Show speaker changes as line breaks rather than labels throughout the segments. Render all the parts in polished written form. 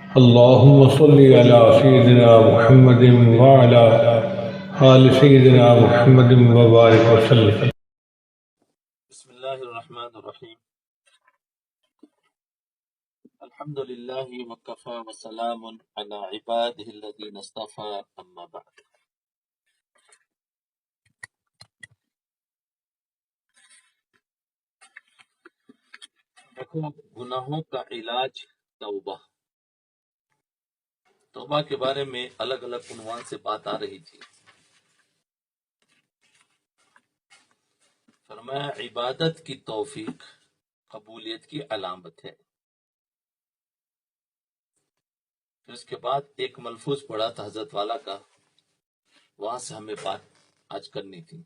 اللهم صل على سيدنا محمد وعلى آل سيدنا محمد وبارك وسلم.
بسم اللہ الرحمن الرحیم. الحمد للہ وکفى وسلام علی عباده الذین اصطفى اما بعد. دیکھو، گناہوں کا علاج توبہ. توبہ کے بارے میں الگ الگ عنوان سے بات آ رہی تھی. فرمایا عبادت کی توفیق قبولیت کی علامت ہے. پھر اس کے بعد ایک ملفوظ پڑھا تھا حضرت والا کا، وہاں سے ہمیں بات آج کرنی تھی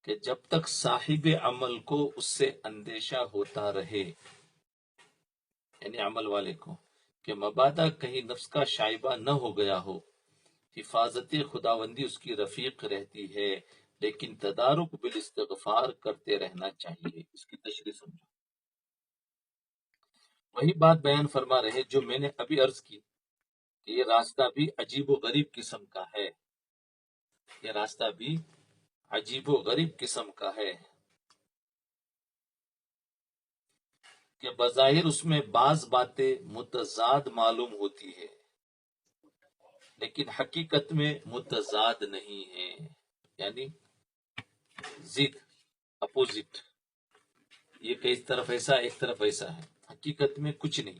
کہ جب تک صاحب عمل کو اس سے اندیشہ ہوتا رہے، یعنی عمل والے کو، کہ مبادا کہیں نفس کا شائبہ نہ ہو گیا ہو، حفاظت خداوندی اس کی رفیق رہتی ہے، لیکن تدارک بالاستغفار کرتے رہنا چاہیے. اس کی تشریح سمجھو. وہی بات بیان فرما رہے جو میں نے ابھی عرض کی کہ یہ راستہ بھی عجیب و غریب قسم کا ہے. یہ راستہ بھی عجیب و غریب قسم کا ہے کہ بظاہر اس میں بعض باتیں متضاد معلوم ہوتی ہے، لیکن حقیقت میں متضاد نہیں ہے، یعنی ضد، اپوزٹ. یہ کہ ایک طرف ایسا ایک طرف ایسا ہے، حقیقت میں کچھ نہیں.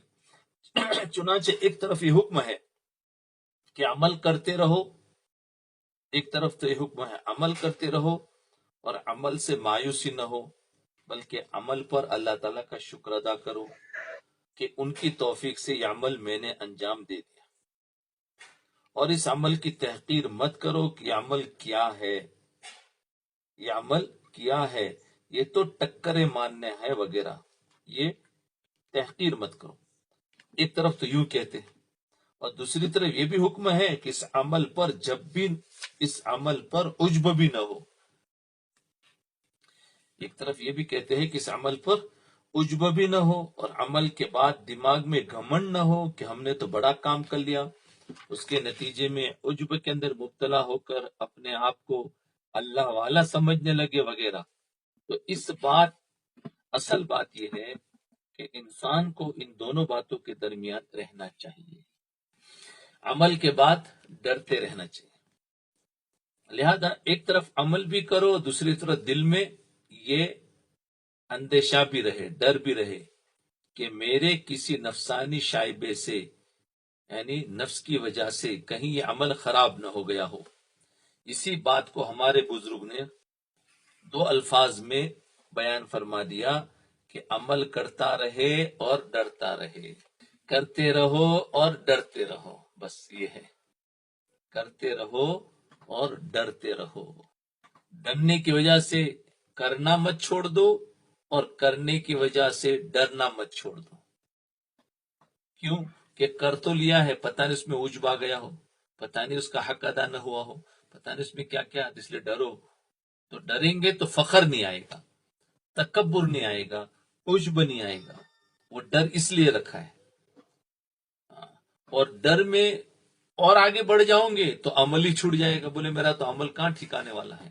چنانچہ ایک طرف یہ حکم ہے کہ عمل کرتے رہو، ایک طرف تو یہ حکم ہے عمل کرتے رہو اور عمل سے مایوسی نہ ہو، بلکہ عمل پر اللہ تعالیٰ کا شکر ادا کرو کہ ان کی توفیق سے یہ عمل میں نے انجام دے دیا. اور اس عمل کی تحقیر مت کرو کہ یہ عمل کیا ہے، یہ عمل کیا ہے، یہ تو ٹکرے ماننے ہے وغیرہ. یہ تحقیر مت کرو. ایک طرف تو یوں کہتے ہیں اور دوسری طرف یہ بھی حکم ہے کہ اس عمل پر جب بھی اس عمل پر عجب بھی نہ ہو. ایک طرف یہ بھی کہتے ہیں کہ اس عمل پر عجب بھی نہ ہو اور عمل کے بعد دماغ میں گھمنڈ نہ ہو کہ ہم نے تو بڑا کام کر لیا، اس کے نتیجے میں عجب کے اندر مبتلا ہو کر اپنے آپ کو اللہ والا سمجھنے لگے وغیرہ. تو اس بات اصل بات یہ ہے کہ انسان کو ان دونوں باتوں کے درمیان رہنا چاہیے. عمل کے بعد ڈرتے رہنا چاہیے. لہذا ایک طرف عمل بھی کرو، دوسری طرف دل میں یہ اندیشہ بھی رہے، ڈر بھی رہے کہ میرے کسی نفسانی شائبے سے، یعنی نفس کی وجہ سے کہیں یہ عمل خراب نہ ہو گیا ہو. اسی بات کو ہمارے بزرگ نے دو الفاظ میں بیان فرما دیا کہ عمل کرتا رہے اور ڈرتا رہے. کرتے رہو اور ڈرتے رہو، بس یہ ہے. کرتے رہو اور ڈرتے رہو. ڈرنے کی وجہ سے کرنا مت چھوڑ دو اور کرنے کی وجہ سے ڈرنا مت چھوڑ دو. کیوں کہ کر تو لیا ہے، پتہ نہیں اس میں عجب آ گیا ہو، پتہ نہیں اس کا حق ادا نہ ہوا ہو، پتہ نہیں اس میں کیا کیا، اس لیے ڈرو. تو ڈریں گے تو فخر نہیں آئے گا، تکبر نہیں آئے گا، عجب نہیں آئے گا. وہ ڈر اس لیے رکھا ہے. اور ڈر میں اور آگے بڑھ جاؤں گے تو عمل ہی چھوٹ جائے گا. بولے میرا تو عمل کہاں ٹھکانے والا ہے،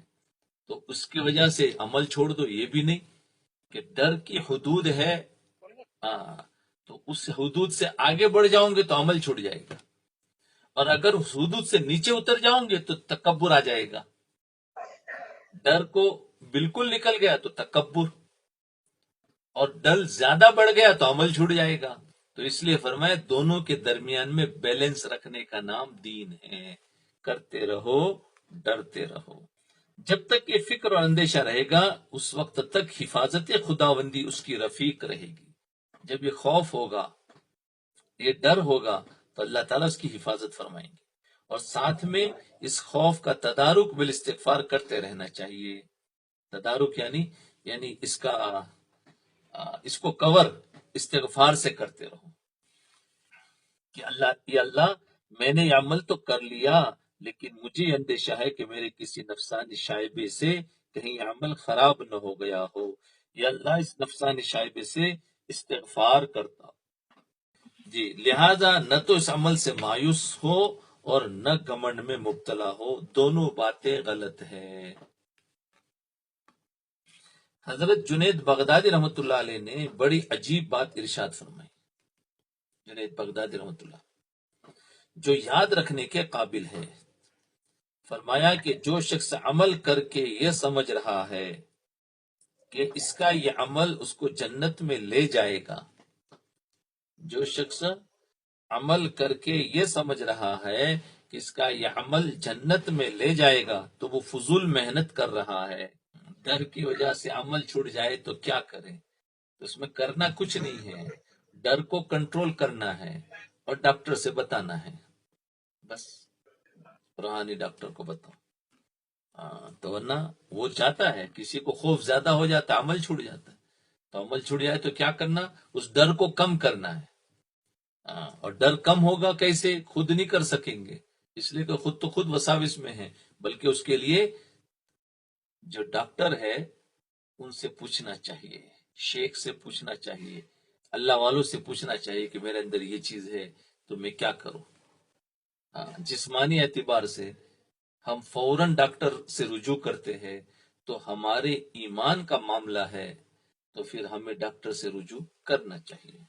تو اس کی وجہ سے عمل چھوڑ دو. یہ بھی نہیں کہ ڈر کی حدود ہے، تو اس حدود سے آگے بڑھ جاؤں گے تو عمل چھوٹ جائے گا. اور اگر اس حدود سے نیچے اتر جاؤں گے تو تکبر آ جائے گا. ڈر کو بالکل نکل گیا تو تکبر، اور ڈر زیادہ بڑھ گیا تو عمل چھوٹ جائے گا. تو اس لیے فرمایا دونوں کے درمیان میں بیلنس رکھنے کا نام دین ہے. کرتے رہو، ڈرتے رہو. جب تک یہ فکر اور اندیشہ رہے گا اس وقت تک حفاظت خداوندی اس کی رفیق رہے گی. جب یہ خوف ہوگا، یہ ڈر ہوگا تو اللہ تعالیٰ اس کی حفاظت فرمائیں گے. اور ساتھ میں اس خوف کا تدارک بالاستغفار کرتے رہنا چاہیے. تدارک یعنی اس کو کور استغفار سے کرتے رہو کہ اللہ میں نے یہ عمل تو کر لیا، لیکن مجھے اندیشہ ہے کہ میرے کسی نفسانی شائبے سے کہیں یہ عمل خراب نہ ہو گیا ہو. یا اللہ اس نفسانی شائبے سے استغفار کرتا ہوں. جی، لہذا نہ تو اس عمل سے مایوس ہو اور نہ گھمنڈ میں مبتلا ہو، دونوں باتیں غلط ہیں۔ حضرت جنید بغدادی رحمۃ اللہ علیہ نے بڑی عجیب بات ارشاد فرمائی۔ جنید بغدادی رحمۃ اللہ جو یاد رکھنے کے قابل ہے، فرمایا کہ جو شخص عمل کر کے یہ سمجھ رہا ہے کہ اس کا یہ عمل اس کو جنت میں لے جائے گا، جو شخص عمل کر کے یہ سمجھ رہا ہے کہ اس کا یہ عمل جنت میں لے جائے گا تو وہ فضول محنت کر رہا ہے۔ ڈر کی وجہ سے عمل چھوٹ جائے تو کیا کرے؟ اس میں کرنا کچھ نہیں ہے، ڈر کو کنٹرول کرنا ہے اور ڈاکٹر سے بتانا ہے، بس روحانی ڈاکٹر کو بتاؤ۔ تو ورنہ وہ چاہتا ہے، کسی کو خوف زیادہ ہو جاتا ہے، عمل چھوٹ جاتا ہے، تو عمل چھوٹ جائے تو کیا کرنا؟ اس ڈر کو کم کرنا ہے۔ اور ڈر کم ہوگا کیسے؟ خود نہیں کر سکیں گے، اس لیے کہ خود تو خود وساوس میں ہیں، بلکہ اس کے لیے جو ڈاکٹر ہے ان سے پوچھنا چاہیے، شیخ سے پوچھنا چاہیے، اللہ والوں سے پوچھنا چاہیے کہ میرے اندر یہ چیز ہے تو میں کیا کروں۔ جسمانی اعتبار سے ہم فوراً ڈاکٹر سے رجوع کرتے ہیں، تو ہمارے ایمان کا معاملہ ہے تو پھر ہمیں ڈاکٹر سے رجوع کرنا چاہیے۔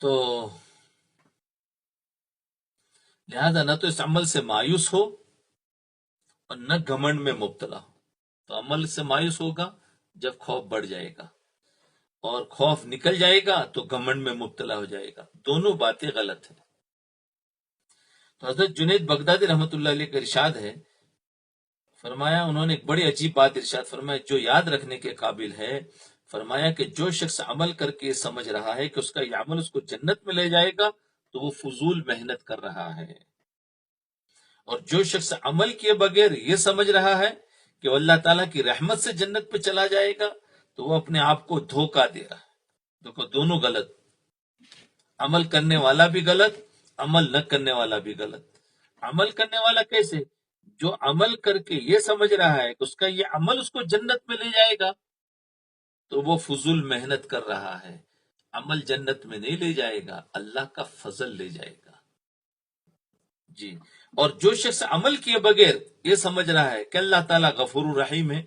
تو لہذا نہ تو اس عمل سے مایوس ہو اور نہ گھمنڈ میں مبتلا ہو۔ تو عمل سے مایوس ہوگا جب خوف بڑھ جائے گا، اور خوف نکل جائے گا تو گھمنڈ میں مبتلا ہو جائے گا، دونوں باتیں غلط ہیں۔ تو حضرت جنید بغدادی رحمۃ اللہ علیہ کا ارشاد ہے، فرمایا انہوں نے ایک بڑی عجیب بات ارشاد فرمایا جو یاد رکھنے کے قابل ہے، فرمایا کہ جو شخص عمل کر کے سمجھ رہا ہے کہ اس کا یہ عمل اس کو جنت میں لے جائے گا تو وہ فضول محنت کر رہا ہے، اور جو شخص عمل کیے بغیر یہ سمجھ رہا ہے کہ وہ اللہ تعالیٰ کی رحمت سے جنت پہ چلا جائے گا تو وہ اپنے آپ کو دھوکہ دے رہا ہے۔ دیکھو دونوں غلط، عمل کرنے والا بھی غلط، عمل نہ کرنے والا بھی غلط۔ عمل کرنے والا کیسے؟ جو عمل کر کے یہ سمجھ رہا ہے کہ اس کا یہ عمل اس کو جنت میں لے جائے گا تو وہ فضول محنت کر رہا ہے، عمل جنت میں نہیں لے جائے گا، اللہ کا فضل لے جائے گا۔ جی، اور جو شخص عمل کیے بغیر یہ سمجھ رہا ہے کہ اللہ تعالیٰ غفور الرحیم ہے،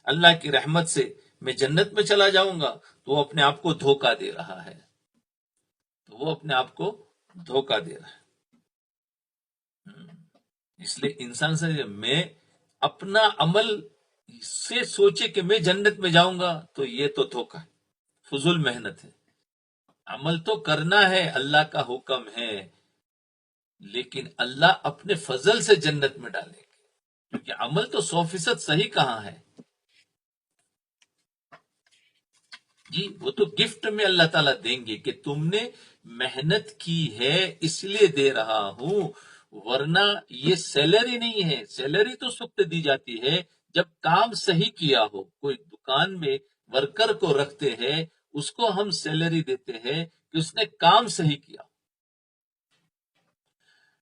اللہ کی رحمت سے میں جنت میں چلا جاؤں گا، تو وہ اپنے آپ کو دھوکہ دے رہا ہے، دھوکہ دے رہا ہے۔ اس لیے انسان سے میں اپنا عمل سے سوچے کہ میں جنت میں جاؤں گا تو یہ تو دھوکہ ہے، فضول محنت ہے۔ عمل تو کرنا ہے، اللہ کا حکم ہے، لیکن اللہ اپنے فضل سے جنت میں ڈالے گا، کیونکہ عمل تو 100% صحیح کہاں ہے؟ جی وہ تو گفٹ میں اللہ تعالیٰ دیں گے کہ تم نے محنت کی ہے اس لیے دے رہا ہوں، ورنہ یہ سیلری نہیں ہے۔ سیلری تو اس وقت دی جاتی ہے جب کام صحیح کیا ہو۔ کوئی دکان میں ورکر کو رکھتے ہیں، اس کو ہم سیلری دیتے ہیں کہ اس نے کام صحیح کیا،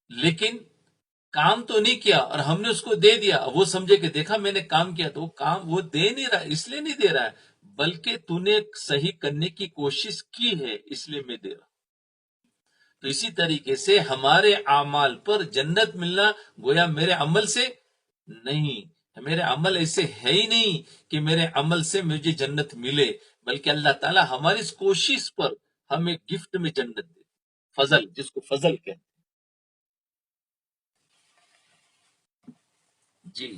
لیکن کام تو نہیں کیا اور ہم نے اس کو دے دیا، وہ سمجھے کہ دیکھا میں نے کام کیا، تو وہ کام وہ دے نہیں رہا، اس لیے نہیں دے رہا ہے، بلکہ تو نے صحیح کرنے کی کوشش کی ہے اس لیے میں دے رہا ہوں۔ تو اسی طریقے سے ہمارے اعمال پر جنت ملنا گویا میرے عمل سے نہیں، میرے عمل ایسے ہے ہی نہیں کہ میرے عمل سے مجھے جنت ملے، بلکہ اللہ تعالیٰ ہماری اس کوشش پر ہمیں گفٹ میں جنت دے، فضل، جس کو فضل کہتے ہیں۔ جی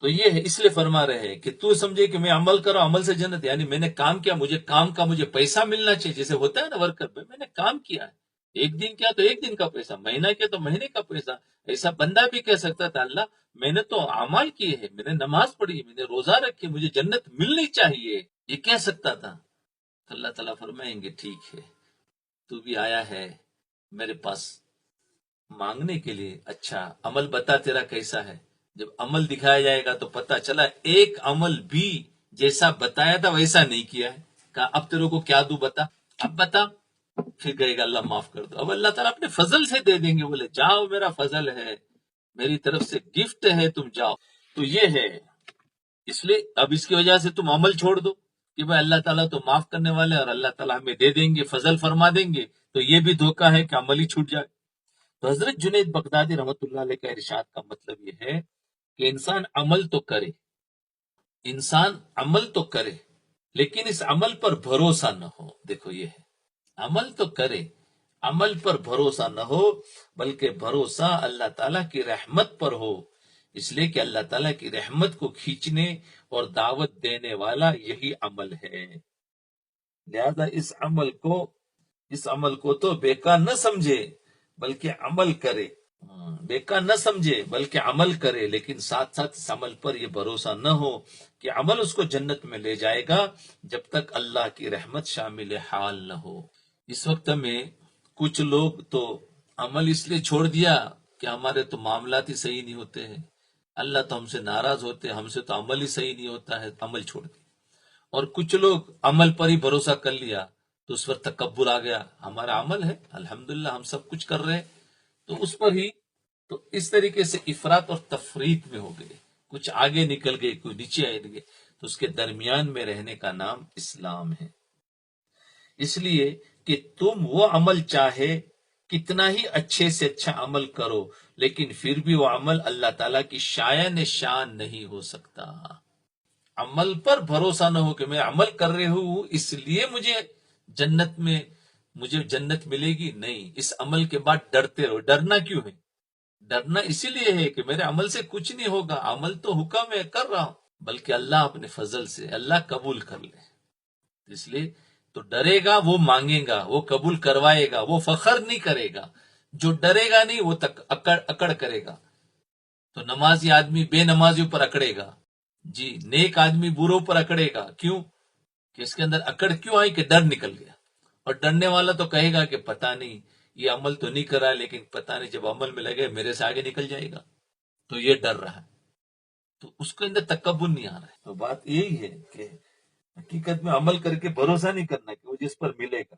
تو یہ ہے، اس لیے فرما رہے ہیں کہ تو سمجھے کہ میں عمل کروں، عمل سے جنت، یعنی میں نے کام کیا، مجھے کام کا مجھے پیسہ ملنا چاہیے، جیسے ہوتا ہے نا ورکر میں نے کام کیا ہے، ایک دن کیا تو ایک دن کا پیسہ، مہینہ کیا تو مہینے کا پیسہ۔ ایسا بندہ بھی کہہ سکتا تھا اللہ میں نے تو اعمال کیے ہیں، میں نے نماز پڑھی، میں نے روزہ رکھی، مجھے جنت ملنی چاہیے، یہ کہہ سکتا تھا۔ تو اللہ تعالیٰ فرمائیں گے ٹھیک ہے، تو بھی آیا ہے میرے پاس مانگنے کے لیے، اچھا عمل بتا تیرا کیسا ہے۔ جب عمل دکھایا جائے گا تو پتہ چلا ایک عمل بھی جیسا بتایا تھا ویسا نہیں کیا ہے، کہا اب تیرے کو کیا دوں بتا، اب بتا، پھر کہے گا اللہ معاف کر دو، اب اللہ تعالیٰ اپنے فضل سے دے دیں گے، بولے جاؤ میرا فضل ہے، میری طرف سے گفٹ ہے، تم جاؤ۔ تو یہ ہے، اس لیے اب اس کی وجہ سے تم عمل چھوڑ دو، کہ بھائی اللہ تعالیٰ تو معاف کرنے والے اور اللہ تعالیٰ ہمیں دے دیں گے، فضل فرما دیں گے، تو یہ بھی دھوکہ ہے کہ عمل ہی چھوٹ جائے۔ تو حضرت جنید بغدادی رحمۃ اللہ علیہ کا ارشاد کا مطلب یہ ہے کہ انسان عمل تو کرے، انسان عمل تو کرے، لیکن اس عمل پر بھروسہ نہ ہو۔ دیکھو یہ ہے، عمل تو کرے، عمل پر بھروسہ نہ ہو، بلکہ بھروسہ اللہ تعالیٰ کی رحمت پر ہو، اس لیے کہ اللہ تعالیٰ کی رحمت کو کھینچنے اور دعوت دینے والا یہی عمل ہے۔ لہذا اس عمل کو تو بیکار نہ سمجھے بلکہ عمل کرے، بیکار نہ سمجھے بلکہ عمل کرے، لیکن ساتھ ساتھ اس عمل پر یہ بھروسہ نہ ہو کہ عمل اس کو جنت میں لے جائے گا جب تک اللہ کی رحمت شامل حال نہ ہو۔ اس وقت میں کچھ لوگ تو عمل اس لیے چھوڑ دیا کہ ہمارے تو معاملات ہی صحیح نہیں ہوتے ہیں، اللہ تو ہم سے ناراض ہوتے ہیں، ہم سے تو عمل ہی صحیح نہیں ہوتا ہے، عمل چھوڑ دیا۔ اور کچھ لوگ عمل پر ہی بھروسہ کر لیا تو اس پر تکبر آ گیا، ہمارا عمل ہے الحمدللہ ہم سب کچھ کر رہے ہیں، تو اس پر ہی، تو اس طریقے سے افراط اور تفریط میں ہو گئے، کچھ آگے نکل گئے، کوئی نیچے آئے گئے، تو اس کے درمیان میں رہنے کا نام اسلام ہے۔ اس لیے کہ تم وہ عمل چاہے کتنا ہی اچھے سے اچھا عمل کرو، لیکن پھر بھی وہ عمل اللہ تعالیٰ کی شایان شان نہیں ہو سکتا۔ عمل پر بھروسہ نہ ہو کہ میں عمل کر رہے ہوں اس لیے مجھے جنت ملے گی، نہیں، اس عمل کے بعد ڈرتے رہو۔ ڈرنا کیوں ہے؟ ڈرنا اسی لیے ہے کہ میرے عمل سے کچھ نہیں ہوگا، عمل تو حکم ہے کر رہا ہوں، بلکہ اللہ اپنے فضل سے اللہ قبول کر لے، اس لیے تو ڈرے گا وہ مانگے گا، وہ قبول کروائے گا، وہ فخر نہیں کرے گا۔ جو ڈرے گا نہیں وہ اکڑ کرے گا، تو نمازی آدمی بے نمازیوں پر اکڑے گا، جی نیک آدمی بروں پر اکڑے گا، کیوں کہ اس کے اندر اکڑ کیوں آئی کہ ڈر نکل گیا۔ اور ڈرنے والا تو کہے گا کہ پتہ نہیں یہ عمل تو نہیں کرا، لیکن پتہ نہیں جب عمل میں لگے میرے سے آگے نکل جائے گا، تو یہ ڈر رہا ہے، تو اس کے اندر تکبر نہیں آ رہا ہے۔ تو بات یہی ہے کہ حقیقت میں عمل کر کے بھروسہ نہیں کرنا کہ وہ جس پر ملے گا۔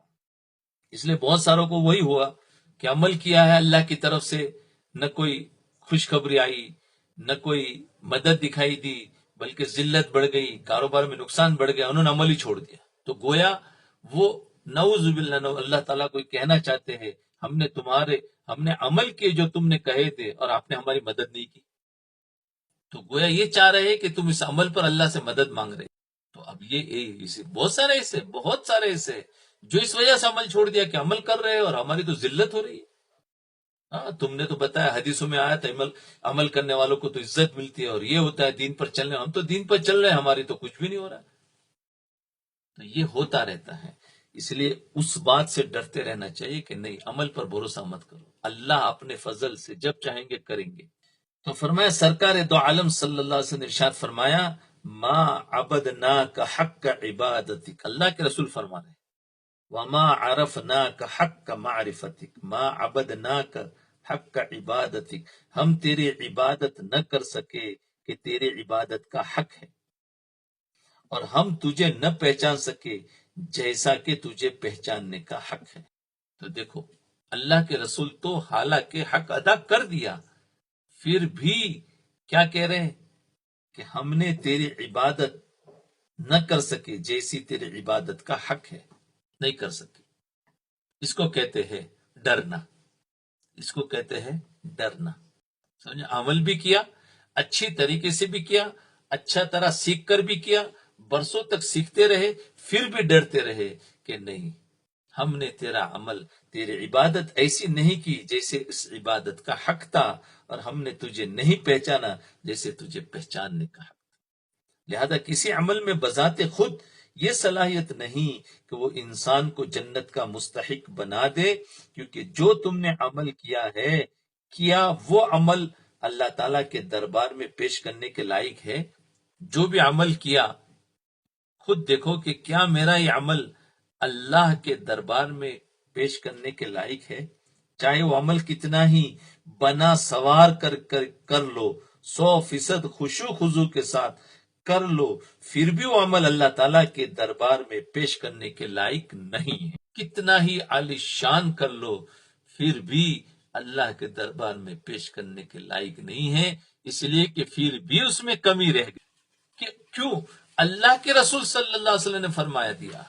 اس لیے بہت ساروں کو وہی ہوا کہ عمل کیا ہے اللہ کی طرف سے، نہ کوئی خوشخبری آئی، نہ کوئی مدد دکھائی دی، بلکہ ذلت بڑھ گئی، کاروبار میں نقصان بڑھ گیا، انہوں نے عمل ہی چھوڑ دیا۔ تو گویا وہ نعوذ باللہ اللہ تعالیٰ کو کہنا چاہتے ہیں ہم نے عمل کیے جو تم نے کہے تھے اور آپ نے ہماری مدد نہیں کی، تو گویا یہ چاہ رہے ہیں کہ تم اس عمل پر اللہ سے مدد مانگ رہے۔ تو اب یہ بہت سارے ایسے جو اس وجہ سے عمل چھوڑ دیا کہ عمل کر رہے ہیں اور ہماری تو ذلت ہو رہی ہے۔ ہاں تم نے تو بتایا، حدیثوں میں آیا تھا عمل کرنے والوں کو تو عزت ملتی ہے اور یہ ہوتا ہے دین پر چلنے، ہم تو دین پر چل رہے ہیں، ہماری تو کچھ بھی نہیں ہو رہا۔ تو یہ ہوتا رہتا ہے، اس لیے اس بات سے ڈرتے رہنا چاہیے کہ نہیں، عمل پر بھروسہ مت کرو، اللہ اپنے فضل سے جب چاہیں گے کریں گے۔ تو فرمایا سرکار دو عالم صلی اللہ علیہ وسلم نے ارشاد فرمایا ما عبدناک حق عبادتک، اللہ کے رسول فرما رہے ہیں وما عرفناک حق معرفتک، ما عبدناک حق عبادتک، ہم تیری عبادت نہ کر سکے کہ تیری عبادت کا حق ہے، اور ہم تجھے نہ پہچان سکے جیسا کہ تجھے پہچاننے کا حق ہے۔ تو دیکھو اللہ کے رسول تو حالانکہ حق ادا کر دیا، پھر بھی کیا کہہ رہے ہیں کہ ہم نے تیری عبادت نہ کر سکے جیسی تیری عبادت کا حق ہے، نہیں کر سکے۔ اس کو کہتے ہیں ڈرنا، اس کو کہتے ہیں ڈرنا، سمجھے؟ عمل بھی کیا، اچھی طریقے سے بھی کیا، اچھا طرح سیکھ کر بھی کیا، برسوں تک سیکھتے رہے، پھر بھی ڈرتے رہے کہ نہیں، ہم نے تیرا عمل، تیری عبادت ایسی نہیں کی جیسے اس عبادت کا حق تھا، اور ہم نے تجھے نہیں پہچانا جیسے تجھے پہچاننے کا حق تھا۔ لہذا کسی عمل میں بذات خود یہ صلاحیت نہیں کہ وہ انسان کو جنت کا مستحق بنا دے، کیونکہ جو تم نے عمل کیا وہ عمل اللہ تعالیٰ کے دربار میں پیش کرنے کے لائق ہے۔ جو بھی عمل کیا خود دیکھو کہ کیا میرا یہ عمل اللہ کے دربار میں پیش کرنے کے لائق ہے، چاہے وہ عمل کتنا ہی بنا سوار کر لو، 100% خشوع خضوع کے ساتھ کر لو، پھر بھی وہ عمل اللہ تعالیٰ کے دربار میں پیش کرنے کے لائق نہیں ہے۔ کتنا ہی عالی شان کر لو، پھر بھی اللہ کے دربار میں پیش کرنے کے لائق نہیں ہے، اس لیے کہ پھر بھی اس میں کمی رہ گئی۔ کیوں؟ اللہ کے رسول صلی اللہ علیہ وسلم نے فرمایا دیا،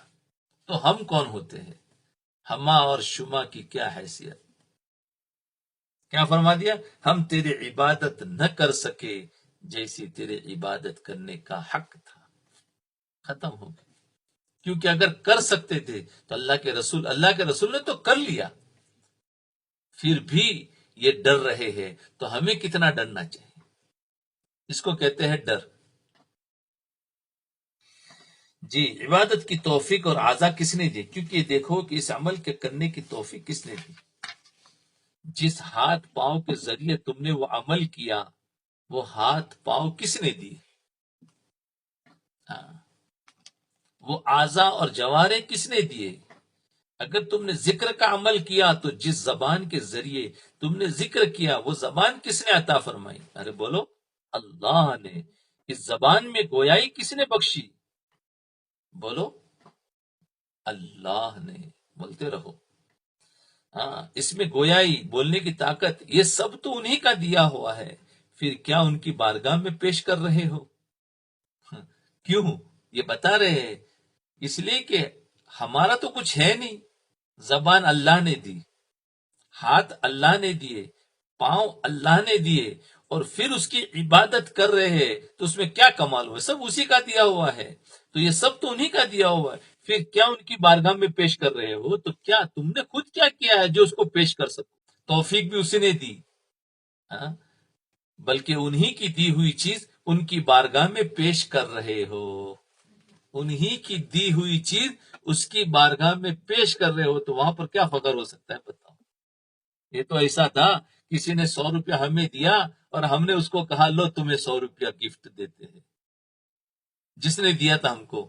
تو ہم کون ہوتے ہیں؟ ہما اور شما کی کیا حیثیت؟ کیا فرما دیا؟ ہم تیری عبادت نہ کر سکے جیسی تیرے عبادت کرنے کا حق تھا، ختم ہو گیا۔ کیونکہ اگر کر سکتے تھے تو اللہ کے رسول نے تو کر لیا، پھر بھی یہ ڈر رہے ہیں، تو ہمیں کتنا ڈرنا چاہیے؟ اس کو کہتے ہیں ڈر۔ جی، عبادت کی توفیق اور اعضا کس نے دی؟ کیونکہ دیکھو کہ اس عمل کے کرنے کی توفیق کس نے دی؟ جس ہاتھ پاؤں کے ذریعے تم نے وہ عمل کیا، وہ ہاتھ پاؤں کس نے دی؟ ہاں، وہ اعضا اور جوارے کس نے دیے؟ اگر تم نے ذکر کا عمل کیا تو جس زبان کے ذریعے تم نے ذکر کیا وہ زبان کس نے عطا فرمائی؟ ارے بولو، اللہ نے۔ اس زبان میں گویائی کس نے بخشی؟ بولو، اللہ نے۔ بولتے رہو۔ ہاں، اس میں گویائی، بولنے کی طاقت، یہ سب تو انہی کا دیا ہوا ہے، پھر کیا ان کی بارگاہ میں پیش کر رہے ہو؟ کیوں؟ یہ بتا رہے ہیں اس لیے کہ ہمارا تو کچھ ہے نہیں۔ زبان اللہ نے دی، ہاتھ اللہ نے دیے، پاؤں اللہ نے دیے، اور پھر اس کی عبادت کر رہے ہیں، تو اس میں کیا کمال ہوا؟ سب اسی کا دیا ہوا ہے، تو یہ سب تو انہی کا دیا ہوا ہے، پھر کیا ان کی بارگاہ میں پیش کر رہے ہو؟ تو کیا تم نے خود کیا کیا ہے جو اس کو پیش کر سکو؟ توفیق بھی اسی نے دی، ہاں؟ بلکہ انہی کی دی ہوئی چیز ان کی بارگاہ میں پیش کر رہے ہو، انہی کی دی ہوئی چیز اس کی بارگاہ میں پیش کر رہے ہو، تو وہاں پر کیا فخر ہو سکتا ہے؟ بتاؤ۔ یہ تو ایسا تھا، کسی نے 100 روپیہ ہمیں دیا اور ہم نے اس کو کہا لو تمہیں 100 روپیہ گفٹ دیتے ہیں۔ جس نے دیا تھا ہم کو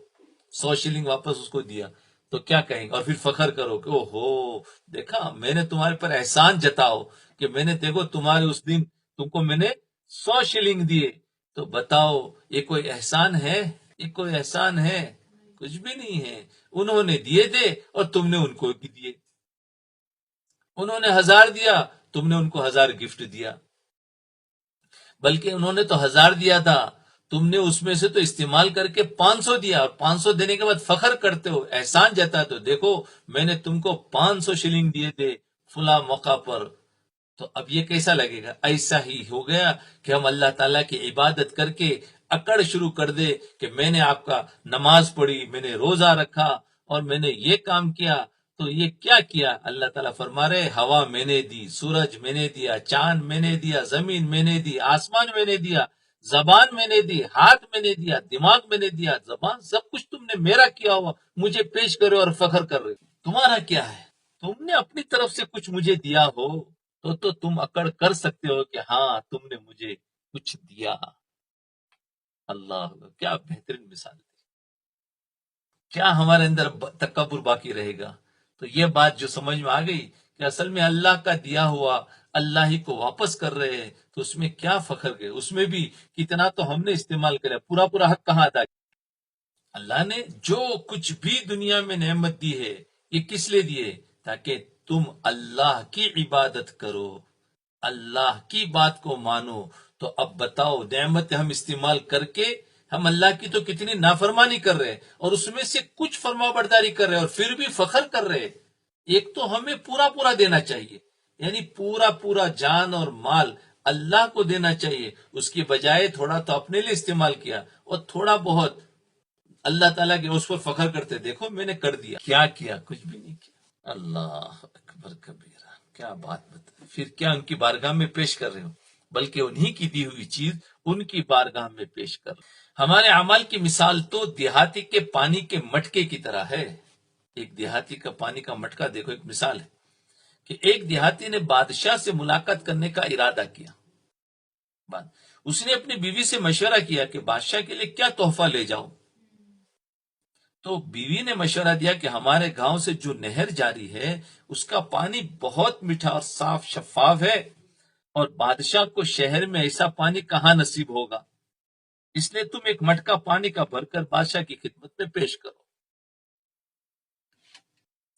100 شلنگ واپس اس کو دیا، تو کیا کہیں گے؟ اور پھر فخر کرو کہ او ہو، دیکھا میں نے تمہارے پر احسان جتاؤ کہ میں نے دیکھو تمہارے اس دن تم کو میں نے 100 شلنگ دیے، تو بتاؤ یہ کوئی احسان ہے؟ یہ کوئی احسان ہے؟ کچھ بھی نہیں ہے۔ انہوں نے دیے تھے اور تم نے ان کو بھی دیے۔ انہوں نے 1000 دیا، تم نے ان کو 1000 گفٹ دیا۔ بلکہ انہوں نے تو 1000 دیا تھا، تم نے اس میں سے تو استعمال کر کے 500 دیا، اور 500 دینے کے بعد فخر کرتے ہو، احسان جاتا ہے، تو دیکھو میں نے تم کو 500 شلنگ دیے تھے فلاں موقع پر۔ تو اب یہ کیسا لگے گا؟ ایسا ہی ہو گیا کہ ہم اللہ تعالیٰ کی عبادت کر کے اکڑ شروع کر دے کہ میں نے آپ کا نماز پڑھی، میں نے روزہ رکھا، اور میں نے یہ کام کیا، تو یہ کیا کیا؟ اللہ تعالیٰ فرما رہے ہوا میں نے دی، سورج میں نے دیا، چاند میں نے دیا، زمین میں نے دی، آسمان میں نے دیا، زبان میں نے دی، ہاتھ میں نے دیا، دماغ میں نے دیا، زبان، سب کچھ تم نے میرا کیا ہوا، مجھے پیش کرے اور فخر کر رہے۔ تمہارا کیا ہے؟ تم نے اپنی طرف سے کچھ مجھے دیا ہو تو تم اکڑ کر سکتے ہو کہ ہاں تم نے مجھے کچھ دیا۔ اللہ، کیا بہترین مثال ہے۔ کیا ہمارے اندر تکبر باقی رہے گا؟ تو یہ بات جو سمجھ میں آ گئی کہ اصل میں اللہ کا دیا ہوا اللہ ہی کو واپس کر رہے ہیں، تو اس میں کیا فخر گئے؟ اس میں بھی کتنا تو ہم نے استعمال کرا، پورا پورا حق کہاں ادا کیا؟ اللہ نے جو کچھ بھی دنیا میں نعمت دی ہے، یہ کس لیے دیے؟ تاکہ تم اللہ کی عبادت کرو، اللہ کی بات کو مانو۔ تو اب بتاؤ، نعمت ہم استعمال کر کے ہم اللہ کی تو کتنی نافرمانی کر رہے، اور اس میں سے کچھ فرما برداری کر رہے، اور پھر بھی فخر کر رہے۔ ایک تو ہمیں پورا پورا دینا چاہیے، یعنی پورا پورا جان اور مال اللہ کو دینا چاہیے، اس کی بجائے تھوڑا تو اپنے لیے استعمال کیا، اور تھوڑا بہت اللہ تعالیٰ کے اس پر فخر کرتے، دیکھو میں نے کر دیا۔ کیا کیا؟ کچھ بھی نہیں کیا۔ اللہ اکبر کبیرہ، کیا بات بتا۔ پھر کیا ان کی بارگاہ میں پیش کر رہے ہو؟ بلکہ انہی کی دی ہوئی چیز ان کی بارگاہ میں پیش کر رہے۔ ہمارے اعمال کی مثال تو دیہاتی کے پانی کے مٹکے کی طرح ہے۔ ایک دیہاتی کا پانی کا مٹکا دیکھو، ایک مثال ہے کہ ایک دیہاتی نے بادشاہ سے ملاقات کرنے کا ارادہ کیا۔ اس نے اپنی بیوی سے مشورہ کیا کہ بادشاہ کے لیے کیا تحفہ لے جاؤں؟ تو بیوی نے مشورہ دیا کہ ہمارے گاؤں سے جو نہر جاری ہے اس کا پانی بہت میٹھا اور صاف شفاف ہے، اور بادشاہ کو شہر میں ایسا پانی کہاں نصیب ہوگا، اس لیے تم ایک مٹکا پانی کا بھر کر بادشاہ کی خدمت میں پیش کرو۔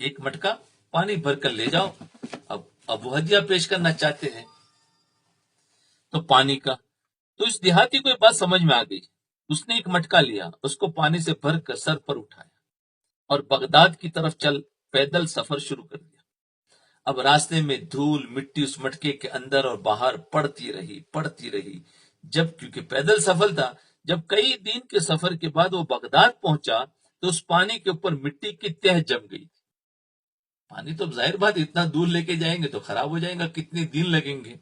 ایک مٹکا پانی بھر کر لے جاؤ۔ اب وہ ہدیہ پیش کرنا چاہتے ہیں تو پانی کا، تو اس دیہاتی کو یہ بات سمجھ میں آ گئی، اس نے ایک مٹکا لیا، اس کو پانی سے بھر کر سر پر اٹھایا اور بغداد کی طرف چل پیدل سفر شروع کر دیا۔ اب راستے میں دھول مٹی اس مٹکے کے اندر اور باہر پڑتی رہی۔ جب کیونکہ پیدل سفر تھا، جب کئی دن کے سفر کے بعد وہ بغداد پہنچا تو اس پانی کے اوپر مٹی کی تہ جم گئی۔ پانی تو ظاہر بات اتنا دور لے کے جائیں گے تو خراب ہو جائے گا، کتنے دن لگیں گے۔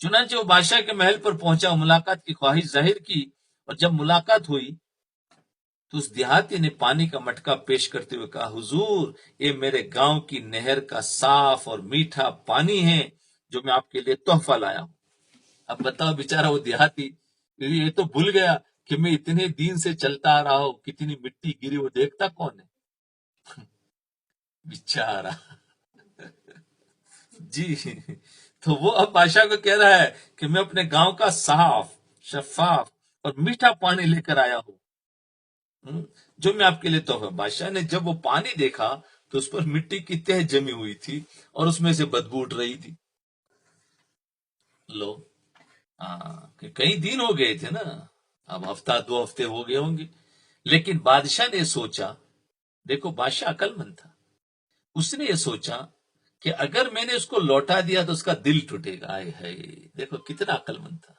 چنانچہ وہ بادشاہ کے محل پر پہنچا، ملاقات کی خواہش ظاہر کی، اور جب ملاقات ہوئی تو اس دیہاتی نے پانی کا مٹکا پیش کرتے ہوئے کہا، حضور یہ میرے گاؤں کی نہر کا صاف اور میٹھا پانی ہے جو میں آپ کے لیے تحفہ لایا ہوں۔ اب بتاؤ بیچارہ وہ دیہاتی یہ تو بھول گیا کہ میں اتنے دن سے چلتا آ رہا ہوں، کتنی مٹی گری، وہ دیکھتا کون ہے؟ بیچارہ جی۔ تو وہ اب بادشاہ کو کہہ رہا ہے کہ میں اپنے گاؤں کا صاف، شفاف اور میٹھا پانی لے کر آیا ہوں جو میں آپ کے لیے تحفہ۔ بادشاہ نے جب وہ پانی دیکھا تو اس پر مٹی کی تہ جمی ہوئی تھی اور اس میں سے بدبو اٹھ رہی تھی۔ لو کہ کئی دن ہو گئے تھے نا، اب ہفتہ 2 ہفتے ہو گئے ہوں گے، لیکن بادشاہ نے سوچا، دیکھو بادشاہ عقل مند تھا، اس نے یہ سوچا کہ اگر میں نے اس کو لوٹا دیا تو اس کا دل ٹوٹے گا۔ آئے ہائے، دیکھو کتنا عقل مند تھا۔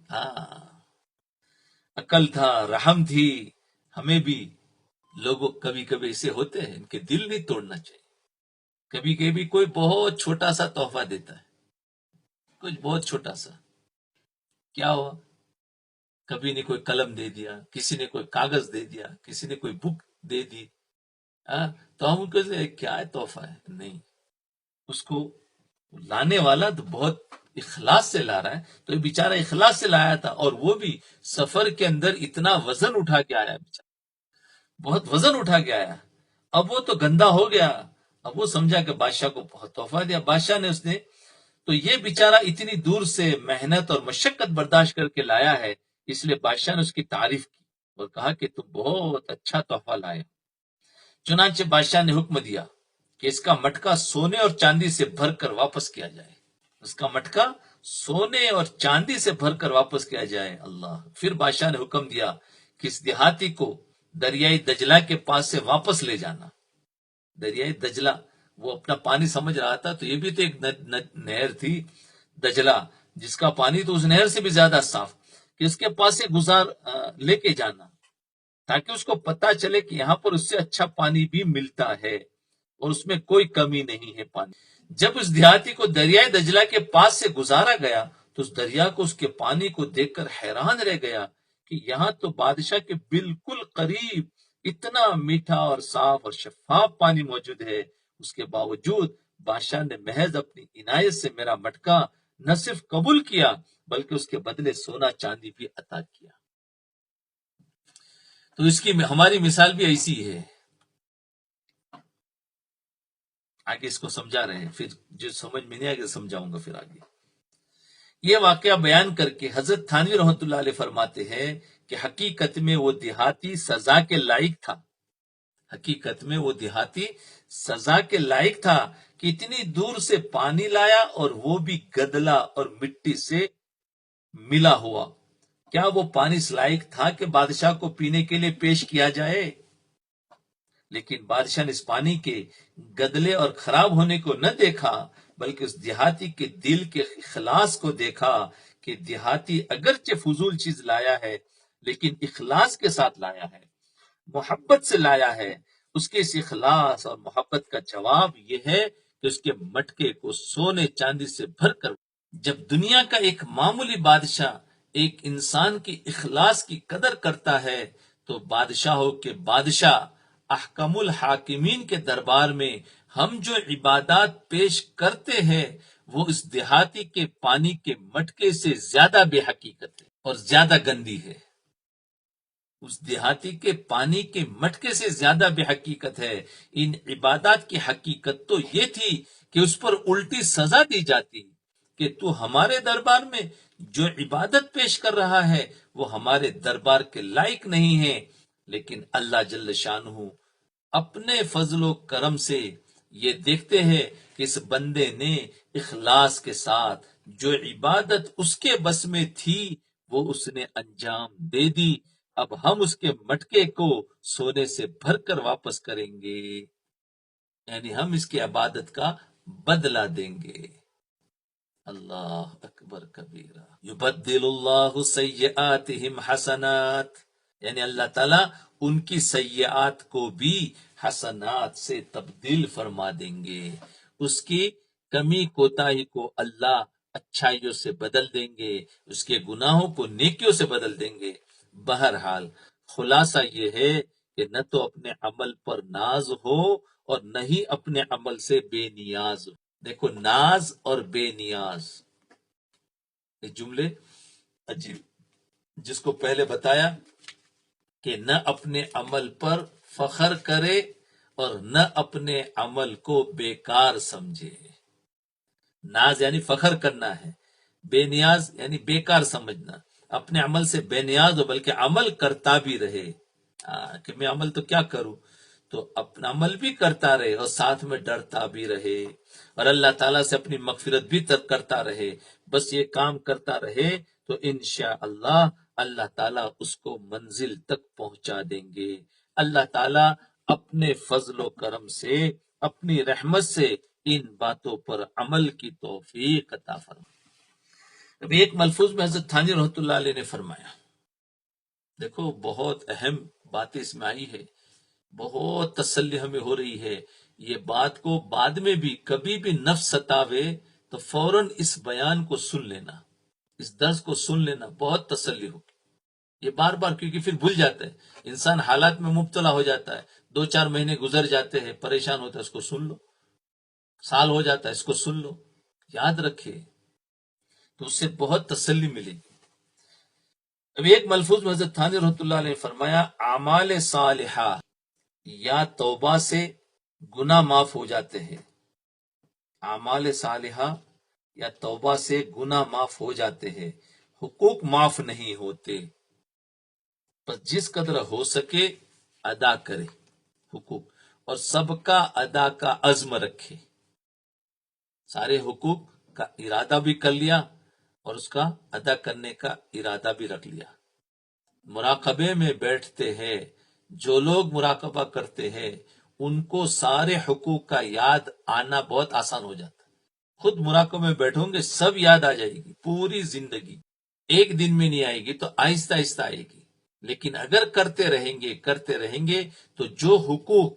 ہاں، عقل تھا، رحم تھی۔ ہمیں بھی لوگوں کبھی کبھی ایسے ہوتے ہیں، ان کے دل نہیں توڑنا چاہیے۔ کبھی کبھی کوئی بہت چھوٹا سا تحفہ دیتا ہے، کچھ بہت چھوٹا سا، کیا ہوا؟ کبھی نے کوئی قلم دے دیا، کسی نے کوئی کاغذ دے دیا، کسی نے کوئی بک دے دی، تو ہم ان کو کیا ہے تحفہ ہے؟ نہیں، اس کو لانے والا تو بہت اخلاص سے لا رہا ہے، تو یہ بیچارہ اخلاص سے لایا تھا، اور وہ بھی سفر کے اندر اتنا وزن اٹھا کے آیا، بیچارہ بہت وزن اٹھا کے آیا۔ اب وہ تو گندا ہو گیا، اب وہ سمجھا کہ بادشاہ کو بہت تحفہ دیا، بادشاہ نے اس نے تو یہ بیچارہ اتنی دور سے محنت اور مشقت برداشت کر کے لایا ہے، اس لیے بادشاہ نے اس کی تعریف کی اور کہا کہ تم بہت اچھا تحفہ لائے۔ چنانچہ بادشاہ نے حکم دیا کہ اس کا مٹکا سونے اور چاندی سے بھر کر واپس کیا جائے، اس کا مٹکا سونے اور چاندی سے بھر کر واپس کیا جائے۔ اللہ! پھر بادشاہ نے حکم دیا کہ اس دیہاتی کو دریائے دجلہ کے پاس سے واپس لے جانا۔ دریائے دجلہ، وہ اپنا پانی سمجھ رہا تھا، تو یہ بھی تو ایک نہر تھی دجلہ، جس کا پانی تو اس نہر سے بھی زیادہ صاف، کہ اس کے پاس سے لے کے جانا، تاکہ اس کو پتا چلے کہ یہاں پر اس سے اچھا پانی بھی ملتا ہے اور اس میں کوئی کمی نہیں ہے پانی۔ جب اس دیہاتی کو دریائے دجلہ کے پاس سے گزارا گیا تو اس دریا کو اس کے پانی کو دیکھ کر حیران رہ گیا کہ یہاں تو بادشاہ کے بالکل قریب اتنا میٹھا اور صاف اور شفاف پانی موجود ہے، اس کے باوجود بادشاہ نے محض اپنی عنایت سے میرا مٹکا نہ صرف قبول کیا بلکہ اس کے بدلے سونا چاندی بھی عطا کیا۔ تو اس کی ہماری مثال بھی ایسی ہے۔ آگے اس کو سمجھا رہے ہیں، پھر جو سمجھ میں نہیں آگے سمجھاؤں گا پھر آگے۔ یہ واقعہ بیان کر کے حضرت تھانوی رحمۃ اللہ علیہ فرماتے ہیں کہ حقیقت میں وہ دیہاتی سزا کے لائق تھا، حقیقت میں وہ دیہاتی سزا کے لائق تھا کہ اتنی دور سے پانی لایا اور وہ بھی گدلا اور مٹی سے ملا ہوا۔ کیا وہ پانی اس لائق تھا کہ بادشاہ کو پینے کے لیے پیش کیا جائے؟ لیکن بادشاہ نے اس پانی کے گدلے اور خراب ہونے کو نہ دیکھا بلکہ اس دیہاتی کے دل کے اخلاص کو دیکھا کہ دیہاتی اگرچہ فضول چیز لایا ہے لیکن اخلاص کے ساتھ لایا ہے، محبت سے لایا ہے۔ اس کے اس اخلاص اور محبت کا جواب یہ ہے کہ اس کے مٹکے کو سونے چاندی سے بھر کر، جب دنیا کا ایک معمولی بادشاہ ایک انسان کی اخلاص کی قدر کرتا ہے تو بادشاہوں کے بادشاہ احکم الحاکمین کے دربار میں ہم جو عبادات پیش کرتے ہیں وہ اس دیہاتی کے پانی کے مٹکے سے زیادہ بے حقیقت ہے اور زیادہ گندی ہے۔ اس دیہاتی کے پانی کے مٹکے سے زیادہ بے حقیقت ہے۔ ان عبادات کی حقیقت تو یہ تھی کہ اس پر الٹی سزا دی جاتی کہ تو ہمارے دربار میں جو عبادت پیش کر رہا ہے وہ ہمارے دربار کے لائق نہیں ہے، لیکن اللہ جل شانہ اپنے فضل و کرم سے یہ دیکھتے ہیں کہ اس بندے نے اخلاص کے ساتھ جو عبادت اس کے بس میں تھی وہ اس نے انجام دے دی، اب ہم اس کے مٹکے کو سونے سے بھر کر واپس کریں گے، یعنی ہم اس کی عبادت کا بدلہ دیں گے۔ اللہ اکبر کبیرہ۔ یبدل اللہ سیئاتہم حسنات، یعنی اللہ تعالیٰ ان کی سیئات کو بھی حسنات سے تبدیل فرما دیں گے، اس کی کمی کوتاہی کو اللہ اچھائیوں سے بدل دیں گے، اس کے گناہوں کو نیکیوں سے بدل دیں گے۔ بہرحال خلاصہ یہ ہے کہ نہ تو اپنے عمل پر ناز ہو اور نہ ہی اپنے عمل سے بے نیاز ہو۔ دیکھو، ناز اور بے نیاز، یہ جملے عجیب، جس کو پہلے بتایا کہ نہ اپنے عمل پر فخر کرے اور نہ اپنے عمل کو بیکار سمجھے۔ ناز یعنی فخر کرنا ہے، بے نیاز یعنی بیکار سمجھنا، اپنے عمل سے بے نیاز ہو بلکہ عمل کرتا بھی رہے۔ کہ میں عمل تو کیا کروں، تو اپنا عمل بھی کرتا رہے اور ساتھ میں ڈرتا بھی رہے اور اللہ تعالیٰ سے اپنی مغفرت بھی کرتا رہے۔ بس یہ کام کرتا رہے تو انشاءاللہ اللہ تعالیٰ اس کو منزل تک پہنچا دیں گے۔ اللہ تعالیٰ اپنے فضل و کرم سے، اپنی رحمت سے ان باتوں پر عمل کی توفیق عطا فرمائے۔ اب ایک ملفوظ میں حضرت تھانوی رحمۃ اللہ علیہ نے فرمایا، دیکھو بہت اہم باتیں اس میں آئی ہے، بہت تسلی ہمیں ہو رہی ہے۔ یہ بات کو بعد میں بھی کبھی بھی نفس ستاوے تو فوراً اس بیان کو سن لینا، اس درس کو سن لینا، بہت تسلی ہوگی۔ یہ بار بار، کیونکہ پھر بھول جاتا ہے انسان، حالات میں مبتلا ہو جاتا ہے، 2-4 مہینے گزر جاتے ہیں، پریشان ہوتا ہے، اس کو سن لو، سال ہو جاتا ہے، اس کو سن لو، یاد رکھے تو اس سے بہت تسلی ملے گی۔ اب ایک ملفوظ میں حضرت تھانوی رحمۃ اللہ علیہ نے فرمایا، اعمال صالحہ یا توبہ سے گناہ معاف ہو جاتے ہیں، اعمال صالحہ یا توبہ سے گناہ معاف ہو جاتے ہیں، حقوق معاف نہیں ہوتے، بس جس قدر ہو سکے ادا کرے حقوق، اور سب کا ادا کا عزم رکھے، سارے حقوق کا ارادہ بھی کر لیا اور اس کا ادا کرنے کا ارادہ بھی رکھ لیا۔ مراقبے میں بیٹھتے ہیں جو لوگ مراقبہ کرتے ہیں ان کو سارے حقوق کا یاد آنا بہت آسان ہو جاتا ہے۔ خود مراقبے میں بیٹھوں گے سب یاد آ جائے گی، پوری زندگی ایک دن میں نہیں آئے گی تو آہستہ آہستہ آئے گی، لیکن اگر کرتے رہیں گے تو جو حقوق،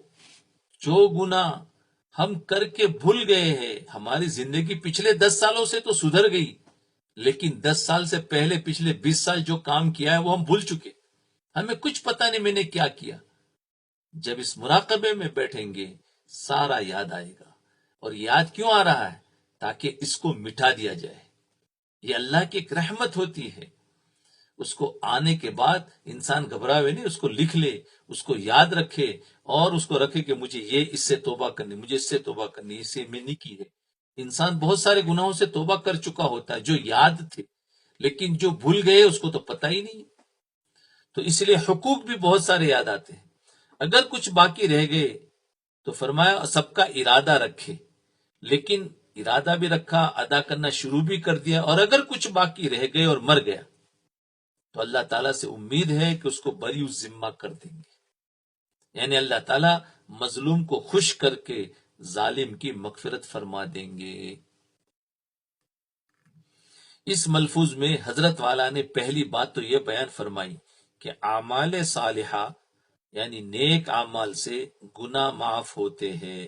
جو گناہ ہم کر کے بھول گئے ہیں، ہماری زندگی پچھلے 10 سالوں سے تو سدھر گئی، لیکن 10 سال سے پہلے پچھلے 20 سال جو کام کیا ہے وہ ہم بھول چکے، ہمیں کچھ پتہ نہیں میں نے کیا کیا۔ جب اس مراقبے میں بیٹھیں گے سارا یاد آئے گا، اور یاد کیوں آ رہا ہے؟ تاکہ اس کو مٹا دیا جائے۔ یہ اللہ کی ایک رحمت ہوتی ہے، اس کو آنے کے بعد انسان گھبراوے نہیں، اس کو لکھ لے، اس کو یاد رکھے اور اس کو رکھے کہ مجھے یہ اس سے توبہ کرنی، مجھے اس سے توبہ کرنی، اس سے میں نہیں کی ہے۔ انسان بہت سارے گناہوں سے توبہ کر چکا ہوتا ہے جو یاد تھے، لیکن جو بھول گئے اس کو تو پتہ ہی نہیں، تو اس لیے حقوق بھی بہت سارے یاد آتے ہیں۔ اگر کچھ باقی رہ گئے تو فرمایا سب کا ارادہ رکھے، لیکن ارادہ بھی رکھا، ادا کرنا شروع بھی کر دیا، اور اگر کچھ باقی رہ گئے اور مر گیا تو اللہ تعالیٰ سے امید ہے کہ اس کو بری ذمہ کر دیں گے، یعنی اللہ تعالیٰ مظلوم کو خوش کر کے ظالم کی مغفرت فرما دیں گے۔ اس ملفوظ میں حضرت والا نے پہلی بات تو یہ بیان فرمائی کہ اعمال صالحہ یعنی نیک اعمال سے گناہ معاف ہوتے ہیں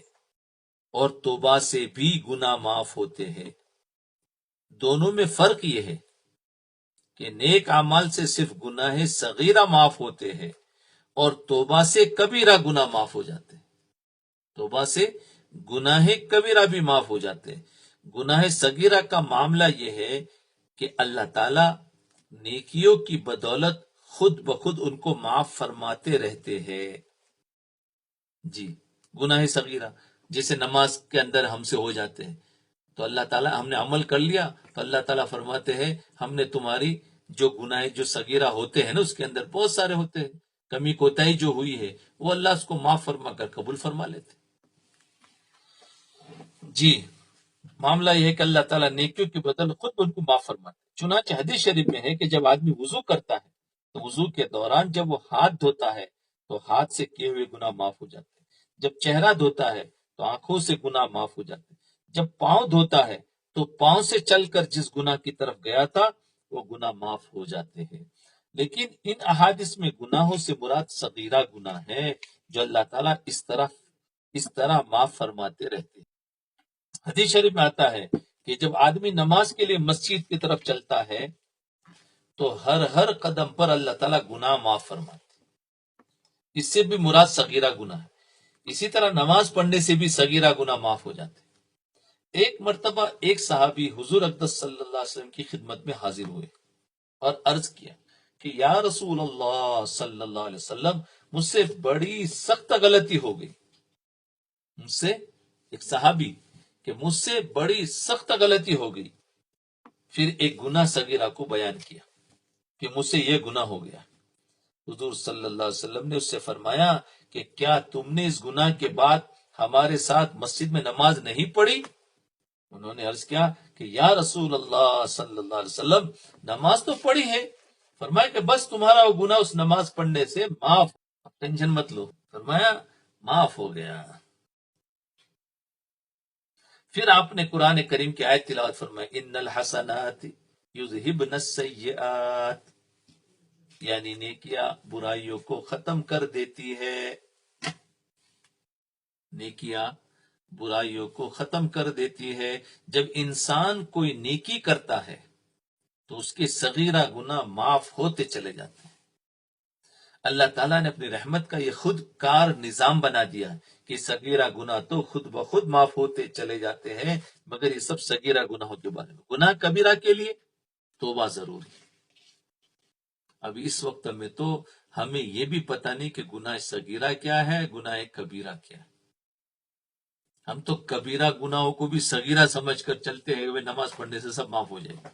اور توبہ سے بھی گناہ معاف ہوتے ہیں۔ دونوں میں فرق یہ ہے کہ نیک اعمال سے صرف گناہ صغیرہ معاف ہوتے ہیں اور توبہ سے کبیرہ گناہ معاف ہو جاتے ہیں۔ توبہ سے گناہ کبیرہ بھی معاف ہو جاتے ہیں۔ گناہ صغیرہ کا معاملہ یہ ہے کہ اللہ تعالیٰ نیکیوں کی بدولت خود بخود ان کو معاف فرماتے رہتے ہیں۔ جی، گناہ صغیرہ جیسے نماز کے اندر ہم سے ہو جاتے ہیں، تو اللہ تعالیٰ، ہم نے عمل کر لیا تو اللہ تعالیٰ فرماتے ہیں ہم نے تمہاری جو گناہ جو صغیرہ ہوتے ہیں نا، اس کے اندر بہت سارے ہوتے ہیں، کمی کوتاہی جو ہوئی ہے وہ اللہ اس کو معاف فرما کر قبول فرما لیتے۔ جی، معاملہ یہ ہے کہ اللہ تعالیٰ نیکیوں کے بدل خود ان کو معاف فرماتے ہیں۔ چنانچہ حدیث شریف میں ہے کہ جب آدمی وضو کرتا ہے تو وضو کے دوران جب وہ ہاتھ دھوتا ہے تو ہاتھ سے کیے ہوئے گناہ معاف ہو جاتے ہیں، جب چہرہ دھوتا ہے تو آنکھوں سے گناہ معاف ہو جاتے ہیں، جب پاؤں دھوتا ہے تو پاؤں سے چل کر جس گناہ کی طرف گیا تھا وہ گناہ معاف ہو جاتے ہیں۔ لیکن ان احادیث میں گناہوں سے مراد صغیرہ گناہ ہے جو اللہ تعالیٰ اس طرح معاف فرماتے رہتے ہیں۔ حدیث شریف میں آتا ہے کہ جب آدمی نماز کے لیے مسجد کی طرف چلتا ہے تو ہر قدم پر اللہ تعالیٰ گناہ معاف فرماتے ہیں۔ اس سے بھی مراد صغیرہ گناہ ہے۔ اسی طرح نماز پڑھنے سے بھی صغیرہ گناہ معاف ہو جاتے ہیں۔ ایک مرتبہ ایک صحابی حضور اقدس صلی اللہ علیہ وسلم کی خدمت میں حاضر ہوئے اور عرض کیا کہ یا رسول اللہ صلی اللہ علیہ وسلم، مجھ سے بڑی سخت غلطی ہو گئی۔ مجھ سے ایک صحابی کہ مجھ سے بڑی سخت غلطی ہو گئی، پھر ایک گناہ صغیرہ کو بیان کیا کہ مجھ سے یہ گناہ ہو گیا۔ حضور صلی اللہ علیہ وسلم نے اس سے فرمایا کہ کیا تم نے اس گناہ کے بعد ہمارے ساتھ مسجد میں نماز نہیں پڑھی؟ انہوں نے عرض کیا کہ یا رسول اللہ صلی اللہ علیہ وسلم، نماز تو پڑھی ہے۔ فرمایا کہ بس تمہارا وہ گناہ اس نماز پڑھنے سے معاف، ٹینشن مت لو۔ فرمایا معاف ہو گیا۔ پھر آپ نے قرآن کریم کی آیت تلاوت فرمائی، ان الحسنات یذہبن السیئات، یعنی نیکیاں برائیوں کو ختم کر دیتی ہے۔ نیکیاں برائیوں کو ختم کر دیتی ہے۔ جب انسان کوئی نیکی کرتا ہے تو اس کے صغیرہ گناہ معاف ہوتے چلے جاتے ہیں۔ اللہ تعالیٰ نے اپنی رحمت کا یہ خود کار نظام بنا دیا کہ صغیرہ گناہ تو خود بخود معاف ہوتے چلے جاتے ہیں، مگر یہ سب صغیرہ گناہوں کے بارے میں۔ گناہ کبیرہ کے لیے توبہ ضروری ہے۔ اب اس وقت میں تو ہمیں یہ بھی پتہ نہیں کہ گناہ صغیرہ کیا ہے، گناہ کبیرہ کیا ہے۔ ہم تو کبیرہ گناہوں کو بھی صغیرہ سمجھ کر چلتے ہیں، وہ نماز پڑھنے سے سب معاف ہو جائے گا۔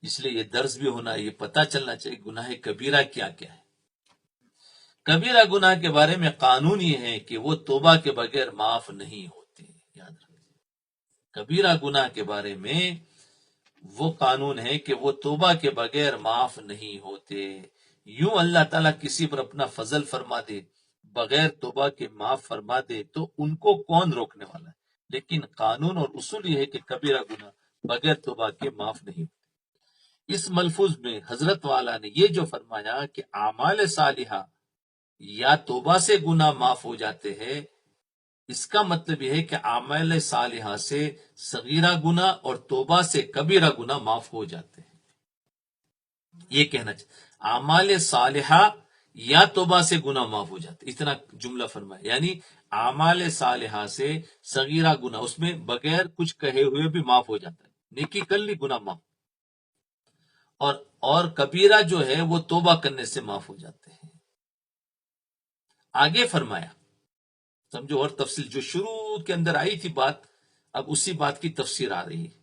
اس لیے یہ درس بھی ہونا، یہ پتہ چلنا چاہیے گناہ کبیرہ کیا کیا ہے۔ کبیرہ گناہ کے بارے میں قانون یہ ہے کہ وہ توبہ کے بغیر معاف نہیں ہوتے، یاد رکھیں۔ کبیرہ گناہ کے بارے میں وہ قانون ہے کہ وہ توبہ کے بغیر معاف نہیں ہوتے۔ یوں اللہ تعالیٰ کسی پر اپنا فضل فرما دے، بغیر توبہ کے معاف فرما دے تو ان کو کون روکنے والا ہے؟ لیکن قانون اور اصول یہ ہے کہ کبیرہ گناہ بغیر توبہ کے معاف نہیں ہوتے۔ اس ملفوظ میں حضرت والا نے یہ جو فرمایا کہ اعمال صالحہ یا توبہ سے گناہ معاف ہو جاتے ہیں، اس کا مطلب یہ ہے کہ اعمال صالحہ سے صغیرہ گناہ اور توبہ سے کبیرہ گناہ معاف ہو جاتے ہیں۔ یہ کہنا چاہیے اعمال صالحہ یا توبہ سے گناہ معاف ہو جاتے، اتنا جملہ فرمایا، یعنی اعمال صالحہ سے صغیرہ گناہ اس میں بغیر کچھ کہے ہوئے بھی معاف ہو جاتا ہے، نیکی کر لی گناہ معاف، اور کبیرہ جو ہے وہ توبہ کرنے سے معاف ہو جاتے ہیں۔ آگے فرمایا، سمجھو اور تفصیل جو شروع کے اندر آئی تھی بات، اب اسی بات کی تفسیر آ رہی ہے۔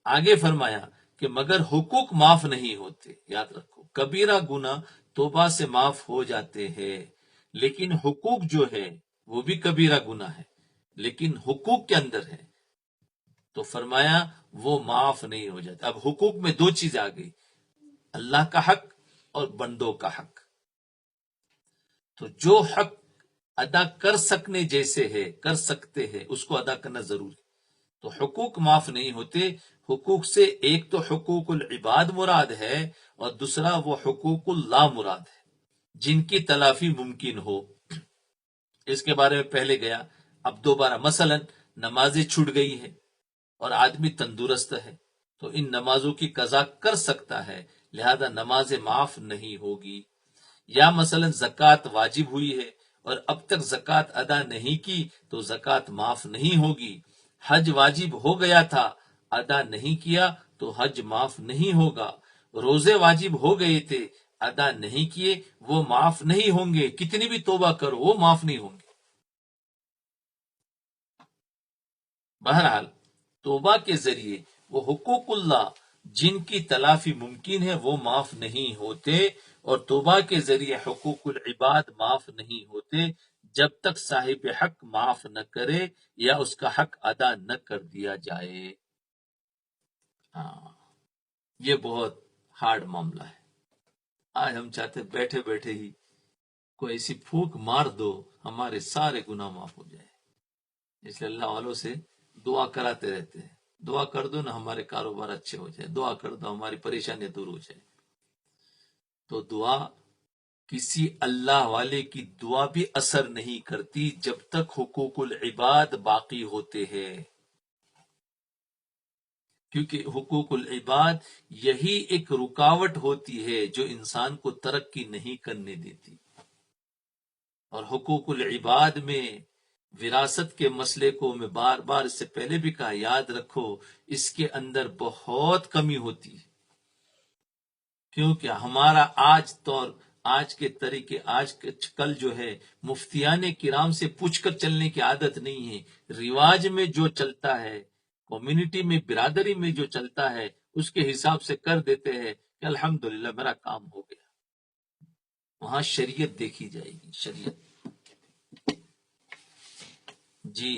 آگے فرمایا کہ مگر حقوق معاف نہیں ہوتے، یاد رکھو کبیرہ گناہ توبہ سے معاف ہو جاتے ہیں، لیکن حقوق جو ہے وہ بھی کبیرہ گناہ ہے، لیکن حقوق کے اندر ہے تو فرمایا وہ معاف نہیں ہو جاتے۔ اب حقوق میں دو چیزیں آ گئی، اللہ کا حق اور بندوں کا حق۔ تو جو حق ادا کر سکنے جیسے ہے، کر سکتے ہیں، اس کو ادا کرنا ضروری، تو حقوق معاف نہیں ہوتے۔ حقوق سے ایک تو حقوق العباد مراد ہے اور دوسرا وہ حقوق اللہ مراد ہے جن کی تلافی ممکن ہو۔ اس کے بارے میں پہلے گیا، اب دوبارہ مثلا نمازیں چھوٹ گئی ہے اور آدمی تندرست ہے تو ان نمازوں کی قضا کر سکتا ہے، لہذا نمازیں معاف نہیں ہوگی۔ یا مثلا زکوٰۃ واجب ہوئی ہے اور اب تک زکوٰۃ ادا نہیں کی تو زکوٰۃ معاف نہیں ہوگی۔ حج واجب ہو گیا تھا، ادا نہیں کیا تو حج معاف نہیں ہوگا۔ روزے واجب ہو گئے تھے، ادا نہیں کیے، وہ معاف نہیں ہوں گے، کتنی بھی توبہ کرو وہ معاف نہیں ہوں گے۔ بہرحال توبہ کے ذریعے وہ حقوق اللہ جن کی تلافی ممکن ہے وہ معاف نہیں ہوتے، اور توبہ کے ذریعے حقوق العباد معاف نہیں ہوتے جب تک صاحب حق معاف نہ کرے یا اس کا حق ادا نہ کر دیا جائے۔ ہاں، یہ بہت ہارڈ معاملہ ہے۔ آج ہم چاہتے ہیں بیٹھے بیٹھے ہی کوئی ایسی پھونک مار دو ہمارے سارے گناہ معاف ہو جائے، اس لیے اللہ والوں سے دعا کراتے رہتے ہیں، دعا کر دو نا ہمارے کاروبار اچھے ہو جائے، دعا کر دو ہماری پریشانیاں دور ہو جائے۔ تو دعا، کسی اللہ والے کی دعا بھی اثر نہیں کرتی جب تک حقوق العباد باقی ہوتے ہیں، کیونکہ حقوق العباد یہی ایک رکاوٹ ہوتی ہے جو انسان کو ترقی نہیں کرنے دیتی۔ اور حقوق العباد میں وراثت کے مسئلے کو میں بار بار اس سے پہلے بھی کہا، یاد رکھو اس کے اندر بہت کمی ہوتی ہے، کیونکہ ہمارا آج کے طریقے کل جو ہے مفتیان کرام سے پوچھ کر چلنے کی عادت نہیں ہے، رواج میں جو چلتا ہے، کمیونٹی میں، برادری میں جو چلتا ہے اس کے حساب سے کر دیتے ہیں کہ الحمدللہ میرا کام ہو گیا۔ وہاں شریعت دیکھی جائے گی، شریعت۔ جی،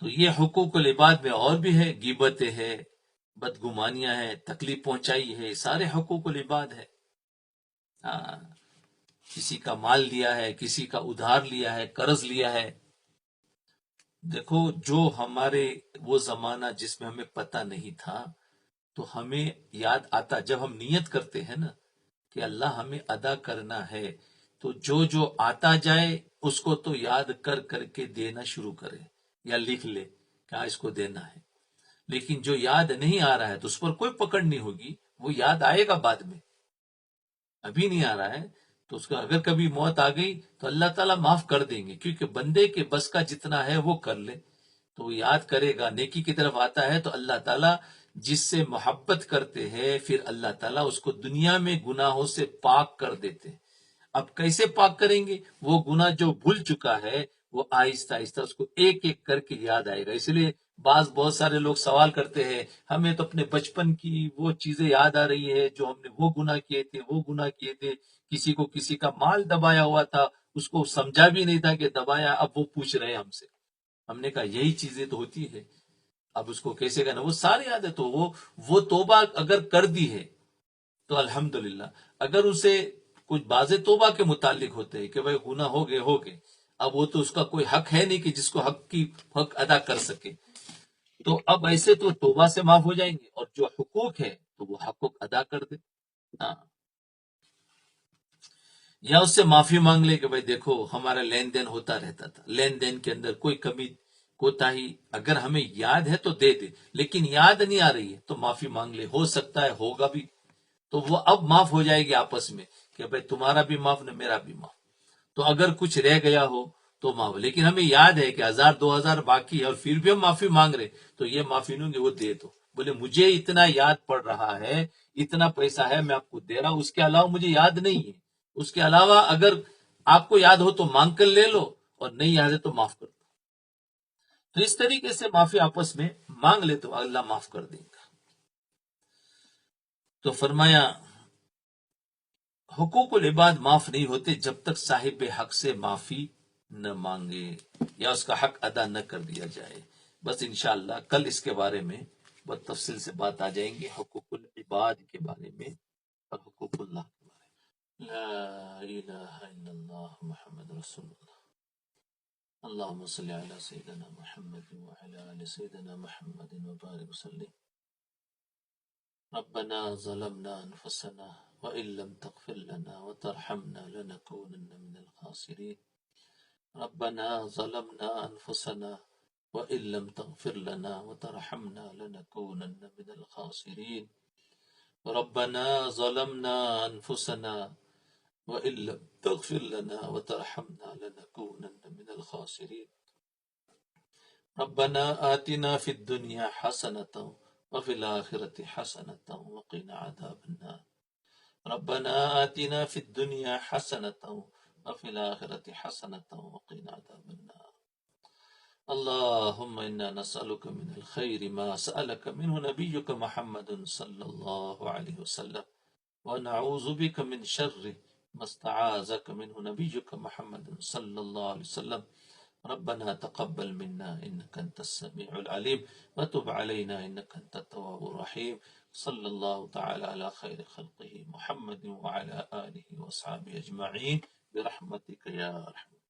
تو یہ حقوق العباد میں اور بھی ہے، غیبتیں ہے، بدگمانیاں ہیں، تکلیف پہنچائی ہے، سارے حقوق العباد ہے۔ ہاں، کسی کا مال لیا ہے، کسی کا ادھار لیا ہے، قرض لیا ہے۔ دیکھو، جو ہمارے وہ زمانہ جس میں ہمیں پتہ نہیں تھا، تو ہمیں یاد آتا جب ہم نیت کرتے ہیں نا کہ اللہ ہمیں ادا کرنا ہے، تو جو آتا جائے اس کو تو یاد کر کر کے دینا شروع کرے یا لکھ لے کہ اس کو دینا ہے۔ لیکن جو یاد نہیں آ رہا ہے تو اس پر کوئی پکڑ نہیں ہوگی، وہ یاد آئے گا بعد میں، ابھی نہیں آ رہا ہے تو اس کا اگر کبھی موت آ گئی تو اللہ تعالیٰ معاف کر دیں گے، کیونکہ بندے کے بس کا جتنا ہے وہ کر لے تو وہ یاد کرے گا، نیکی کی طرف آتا ہے تو اللہ تعالیٰ جس سے محبت کرتے ہیں پھر اللہ تعالیٰ اس کو دنیا میں گناہوں سے پاک کر دیتے ہیں۔ اب کیسے پاک کریں گے؟ وہ گناہ جو بھول چکا ہے وہ آہستہ آہستہ اس کو ایک ایک کر کے یاد آئے گا۔ اس لیے بہت سارے لوگ سوال کرتے ہیں، ہمیں تو اپنے بچپن کی وہ چیزیں یاد آ رہی ہے جو ہم نے وہ گناہ کیے تھے، کسی کو کسی کا مال دبایا ہوا تھا، اس کو سمجھا بھی نہیں تھا کہ دبایا، اب وہ پوچھ رہے ہیں ہم سے۔ ہم نے کہا یہی چیزیں تو ہوتی ہے، اب اس کو کیسے کرنا، وہ سارے یاد ہے۔ تو وہ توبہ اگر کر دی ہے تو الحمدللہ، اگر اسے کچھ باز توبہ کے متعلق ہوتے ہیں کہ بھائی گناہ ہو گئے، اب وہ تو اس کا کوئی حق ہے نہیں کہ جس کو حق ادا کر سکے، تو اب ایسے تو توبہ سے معاف ہو جائیں گے، اور جو حقوق ہے تو وہ حقوق ادا کر دے۔ ہاں، یا اس سے معافی مانگ لے کہ بھائی دیکھو ہمارا لین دین ہوتا رہتا تھا، لین دین کے اندر کوئی کمی کوتاہی اگر ہمیں یاد ہے تو دے دے، لیکن یاد نہیں آ رہی ہے تو معافی مانگ لے، ہو سکتا ہے ہوگا بھی تو وہ اب معاف ہو جائے گی آپس میں کہ بھائی تمہارا بھی معاف نہ میرا بھی معاف۔ تو اگر کچھ رہ گیا ہو تو معاف، لیکن ہمیں یاد ہے کہ 1000 2000 باقی ہے اور پھر بھی ہم معافی مانگ رہے تو یہ معافی نہیں کہ وہ دے دو، بولے مجھے اتنا یاد پڑ رہا ہے، اتنا پیسہ ہے میں آپ کو دے رہا ہوں، اس کے علاوہ مجھے یاد نہیں ہے، اس کے علاوہ اگر آپ کو یاد ہو تو مانگ کر لے لو اور نہیں یاد ہے تو معاف کر دو۔ تو اس طریقے سے معافی آپس میں مانگ لے تو اللہ معاف کر دے گا۔ تو فرمایا حقوق العباد معاف نہیں ہوتے جب تک صاحب حق سے معافی نہ مانگے یا اس کا حق ادا نہ کر دیا جائے۔ بس انشاءاللہ کل اس کے بارے میں بہت تفصیل سے بات آ جائیں گے، حقوق العباد کے بارے میں اور حقوق اللہ کے بارے میں۔ لا الہ الا اللہ محمد رسول اللہ۔ اللهم صل على سيدنا محمد وعلى آل سيدنا محمد وبارك وسلم۔ ربنا ظلمنا أنفسنا وإن لم تغفر لنا وترحمنا لنكونن من الخاسرين۔ ربنا ظلمنا أنفسنا وإن لم تغفر لنا وترحمنا لنكونن من الخاسرين۔ ربنا ظلمنا أنفسنا وإن لم تغفر لنا وترحمنا لنكونن من الخاسرين۔ ربنا آتنا في الدنيا حسنة وفي الآخرة حسنة وقنا عذاب النار۔ ربنا آتنا في الدنيا حسنة وفي الآخرة حسنة وقنا عذاب النار۔ اللهم إنا نسألك من الخير ما سألك منه نبيك محمد صلى الله عليه وسلم، ونعوذ بك من شر ما استعاذك منه نبيك محمد صلى الله عليه وسلم. ربنا تقبل منا إنك أنت السميع العليم وتب علينا إنك أنت التواب الرحيم. صلى الله تعالى على خير خلقه محمد وعلى آله وأصحابه أجمعين برحمتك يا أرحم